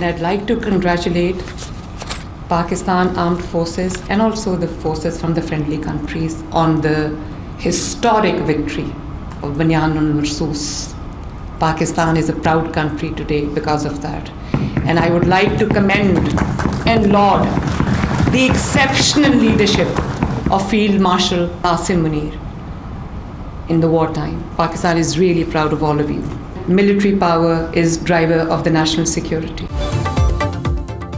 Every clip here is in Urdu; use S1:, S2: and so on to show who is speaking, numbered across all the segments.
S1: I'd like to congratulate Pakistan Armed Forces and also the forces from the friendly countries on the historic victory of Banyan Marsus. Pakistan is a proud country today because of that. And I would like to commend and laud the exceptional leadership of Field Marshal Asim Munir. In the wartime, Pakistan is really proud of all of you. Military power is driver of the national security.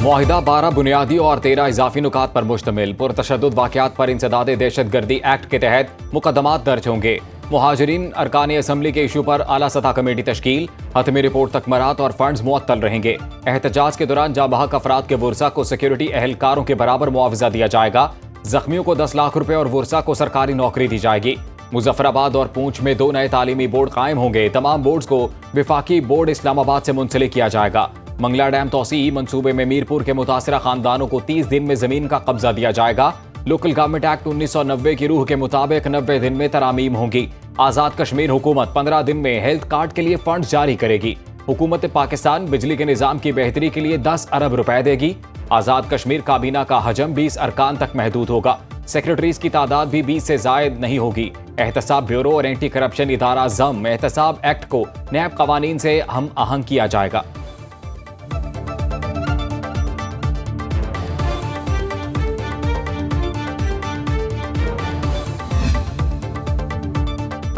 S2: معاہدہ 12 بنیادی اور 13 اضافی نکات پر مشتمل پرتشدد واقعات پر انسداد دہشت گردی ایکٹ کے تحت مقدمات درج ہوں گے۔ مہاجرین ارکان اسمبلی کے ایشو پر اعلیٰ سطح کمیٹی تشکیل، حتمی رپورٹ تک مرات اور فنڈز معطل رہیں گے۔ احتجاج کے دوران جاں بحق افراد کے ورثاء کو سیکیورٹی اہلکاروں کے برابر معاوضہ دیا جائے گا۔ زخمیوں کو 10 لاکھ روپے اور ورثاء کو سرکاری نوکری دی جائے گی۔ مظفر آباد اور پونچھ میں 2 نئے تعلیمی بورڈ قائم ہوں گے۔ تمام بورڈز کو وفاقی بورڈ اسلام آباد سے منسلک کیا جائے گا۔ منگلا ڈیم توسیعی منصوبے میں میرپور کے متاثرہ خاندانوں کو 30 دن میں زمین کا قبضہ دیا جائے گا۔ لوکل گورنمنٹ ایکٹ 1990 کی روح کے مطابق 90 دن میں ترامیم ہوں گی۔ آزاد کشمیر حکومت 15 دن میں ہیلتھ کارڈ کے لیے فنڈ جاری کرے گی۔ حکومت پاکستان بجلی کے نظام کی بہتری کے لیے 10 ارب روپے دے گی۔ آزاد کشمیر کابینہ کا حجم 20 ارکان تک محدود ہوگا۔ سیکرٹریز کی تعداد بھی 20 سے زائد نہیں ہوگی۔ احتساب بیورو اور اینٹی کرپشن ادارہ ضم احتساب ایکٹ کو نیب قوانین سے ہم آہنگ کیا جائے گا۔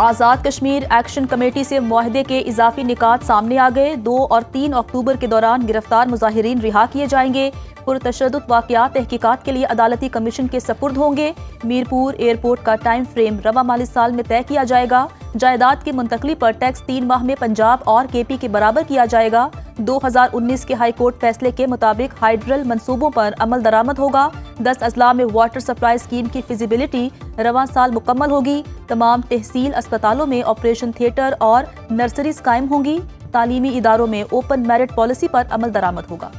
S3: آزاد کشمیر ایکشن کمیٹی سے معاہدے کے اضافی نکات سامنے آ گئے۔ 2 اور 3 اکتوبر کے دوران گرفتار مظاہرین رہا کیے جائیں گے۔ پرتشدد واقعات تحقیقات کے لیے عدالتی کمیشن کے سپرد ہوں گے۔ میرپور ایئرپورٹ کا ٹائم فریم رواں مالی سال میں طے کیا جائے گا۔ جائیداد کی منتقلی پر ٹیکس 3 ماہ میں پنجاب اور کے پی کے برابر کیا جائے گا۔ 2019 کے ہائی کورٹ فیصلے کے مطابق ہائیڈرل منصوبوں پر عمل درآمد ہوگا۔ 10 اضلاع میں واٹر سپلائی اسکیم کی فیزیبلٹی رواں سال مکمل ہوگی۔ تمام تحصیل اسپتالوں میں آپریشن تھیٹر اور نرسریز قائم ہوں گی۔ تعلیمی اداروں میں اوپن میرٹ پالیسی پر عمل درآمد ہوگا۔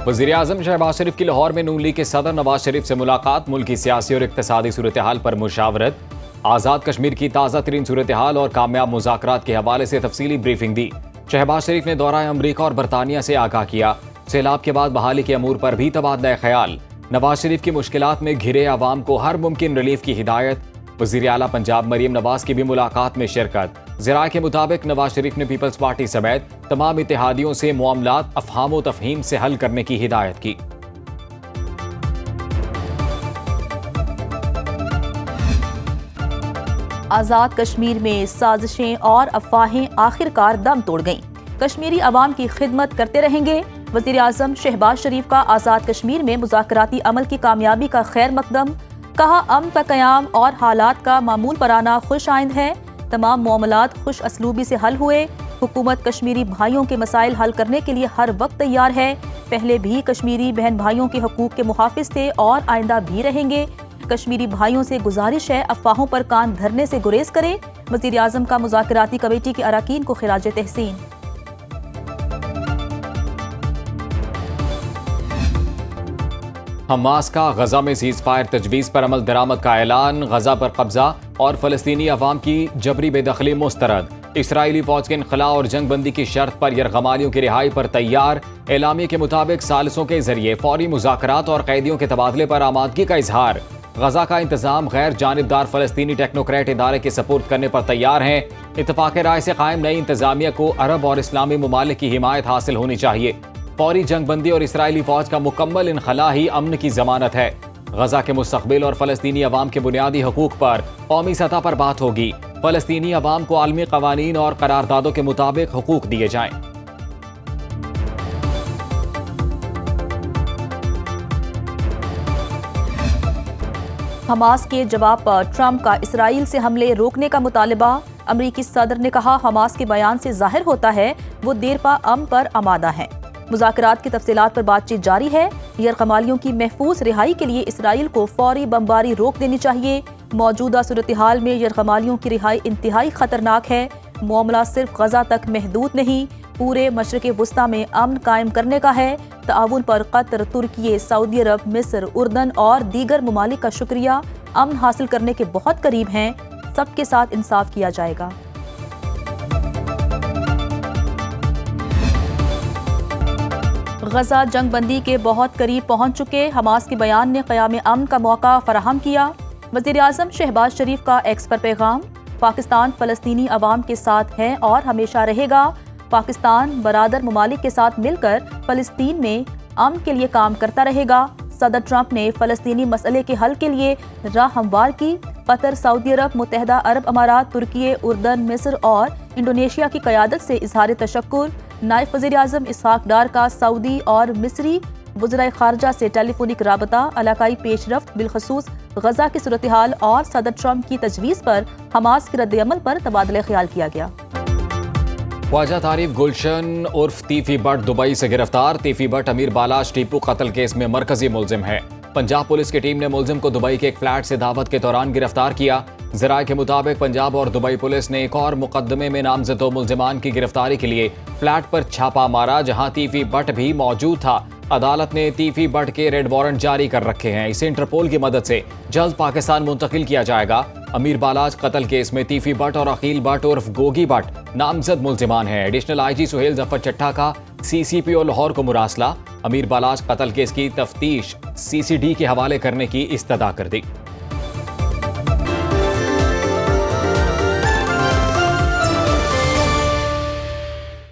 S2: وزیراعظم شہباز شریف کی لاہور میں نون لیگ کے صدر نواز شریف سے ملاقات، ملکی سیاسی اور اقتصادی صورتحال پر مشاورت۔ آزاد کشمیر کی تازہ ترین صورتحال اور کامیاب مذاکرات کے حوالے سے تفصیلی بریفنگ دی۔ شہباز شریف نے دورہ امریکہ اور برطانیہ سے آگاہ کیا۔ سیلاب کے بعد بحالی کے امور پر بھی تبادلہ خیال۔ نواز شریف کی مشکلات میں گھرے عوام کو ہر ممکن ریلیف کی ہدایت۔ وزیر اعلیٰ پنجاب مریم نواز کی بھی ملاقات میں شرکت۔ ذرائع کے مطابق نواز شریف نے پیپلز پارٹی سمیت تمام اتحادیوں سے معاملات افہام و تفہیم سے حل کرنے کی ہدایت کی۔
S3: آزاد کشمیر میں سازشیں اور افواہیں آخر کار دم توڑ گئیں۔ کشمیری عوام کی خدمت کرتے رہیں گے۔ وزیر اعظم شہباز شریف کا آزاد کشمیر میں مذاکراتی عمل کی کامیابی کا خیر مقدم۔ کہا امن کا قیام اور حالات کا معمول پر آنا خوش آئند ہے۔ تمام معاملات خوش اسلوبی سے حل ہوئے۔ حکومت کشمیری بھائیوں کے مسائل حل کرنے کے لیے ہر وقت تیار ہے۔ پہلے بھی کشمیری بہن بھائیوں کے حقوق کے محافظ تھے اور آئندہ بھی رہیں گے۔ کشمیری بھائیوں سے گزارش ہے افواہوں پر کان دھرنے سے گریز کریں۔ وزیر اعظم کا مذاکراتی کمیٹی کے اراکین کو خراج تحسین۔
S2: حماس کا غزہ میں سیز فائر تجویز پر عمل درآمد کا اعلان۔ غزہ پر قبضہ اور فلسطینی عوام کی جبری بے دخلی مسترد۔ اسرائیلی فوج کے انخلاء اور جنگ بندی کی شرط پر یرغمالیوں کی رہائی پر تیار۔ اعلامیے کے مطابق ثالثوں کے ذریعے فوری مذاکرات اور قیدیوں کے تبادلے پر آمادگی کا اظہار۔ غزہ کا انتظام غیر جانبدار فلسطینی ٹیکنوکریٹ ادارے کے سپرد کرنے پر تیار ہیں۔ اتفاق رائے سے قائم نئی انتظامیہ کو عرب اور اسلامی ممالک کی حمایت حاصل ہونی چاہیے۔ فوری جنگ بندی اور اسرائیلی فوج کا مکمل انخلاء ہی امن کی ضمانت ہے۔ غزہ کے مستقبل اور فلسطینی عوام کے بنیادی حقوق پر قومی سطح پر بات ہوگی۔ فلسطینی عوام کو عالمی قوانین اور قراردادوں کے مطابق حقوق دیے جائیں۔
S3: حماس کے جواب پر ٹرمپ کا اسرائیل سے حملے روکنے کا مطالبہ۔ امریکی صدر نے کہا حماس کے بیان سے ظاہر ہوتا ہے وہ دیرپا امن پر آمادہ ہیں۔ مذاکرات کی تفصیلات پر بات چیت جاری ہے۔ یرغمالیوں کی محفوظ رہائی کے لیے اسرائیل کو فوری بمباری روک دینی چاہیے۔ موجودہ صورتحال میں یرغمالیوں کی رہائی انتہائی خطرناک ہے۔ معاملہ صرف غزہ تک محدود نہیں، پورے مشرق وسطی میں امن قائم کرنے کا ہے۔ تعاون پر قطر، ترکی، سعودی عرب، مصر، اردن اور دیگر ممالک کا شکریہ۔ امن حاصل کرنے کے بہت قریب ہیں۔ سب کے ساتھ انصاف کیا جائے گا۔ غزہ جنگ بندی کے بہت قریب پہنچ چکے۔ حماس کے بیان نے قیام امن کا موقع فراہم کیا۔ وزیر اعظم شہباز شریف کا ایکس پر پیغام۔ پاکستان فلسطینی عوام کے ساتھ ہے اور ہمیشہ رہے گا۔ پاکستان برادر ممالک کے ساتھ مل کر فلسطین میں امن کے لیے کام کرتا رہے گا۔ صدر ٹرمپ نے فلسطینی مسئلے کے حل کے لیے راہ ہموار کی۔ قطر، سعودی عرب، متحدہ عرب امارات، ترکی، اردن، مصر اور انڈونیشیا کی قیادت سے اظہار تشکر۔ نائب وزیر اعظم اسحاق ڈار کا سعودی اور مصری وزرائے خارجہ سے ٹیلی فونک رابطہ۔ علاقائی پیش رفت، بالخصوص غزہ کی صورتحال اور صدر ٹرمپ کی تجویز پر حماس کے رد عمل پر تبادلہ خیال کیا گیا۔
S2: خواجہ تعریف گلشن عرف تیفی بٹ دبئی سے گرفتار۔ تیفی بٹ امیر بالاش ٹیپو قتل کیس میں مرکزی ملزم ہے۔ پنجاب پولیس کی ٹیم نے ملزم کو دبئی کے ایک فلیٹ سے دعوت کے دوران گرفتار کیا۔ ذرائع کے مطابق پنجاب اور دبئی پولیس نے ایک اور مقدمے میں نامزد دو ملزمان کی گرفتاری کے لیے فلیٹ پر چھاپا مارا، جہاں تیفی بٹ بھی موجود تھا۔ عدالت نے تیفی بٹ کے ریڈ وارنٹ جاری کر رکھے ہیں۔ اسے انٹرپول کی مدد سے جلد پاکستان منتقل کیا جائے گا۔ امیر بالاج قتل کیس میں تیفی بٹ اور عقیل بٹ عرف گوگی بٹ نامزد ملزمان ہیں۔ ایڈیشنل آئی جی سہیل ظفر چٹھا کا CCPO لاہور کو مراسلہ۔ امیر بالاج قتل کیس کی تفتیش CCD کے حوالے کرنے کی استدعا کر دی۔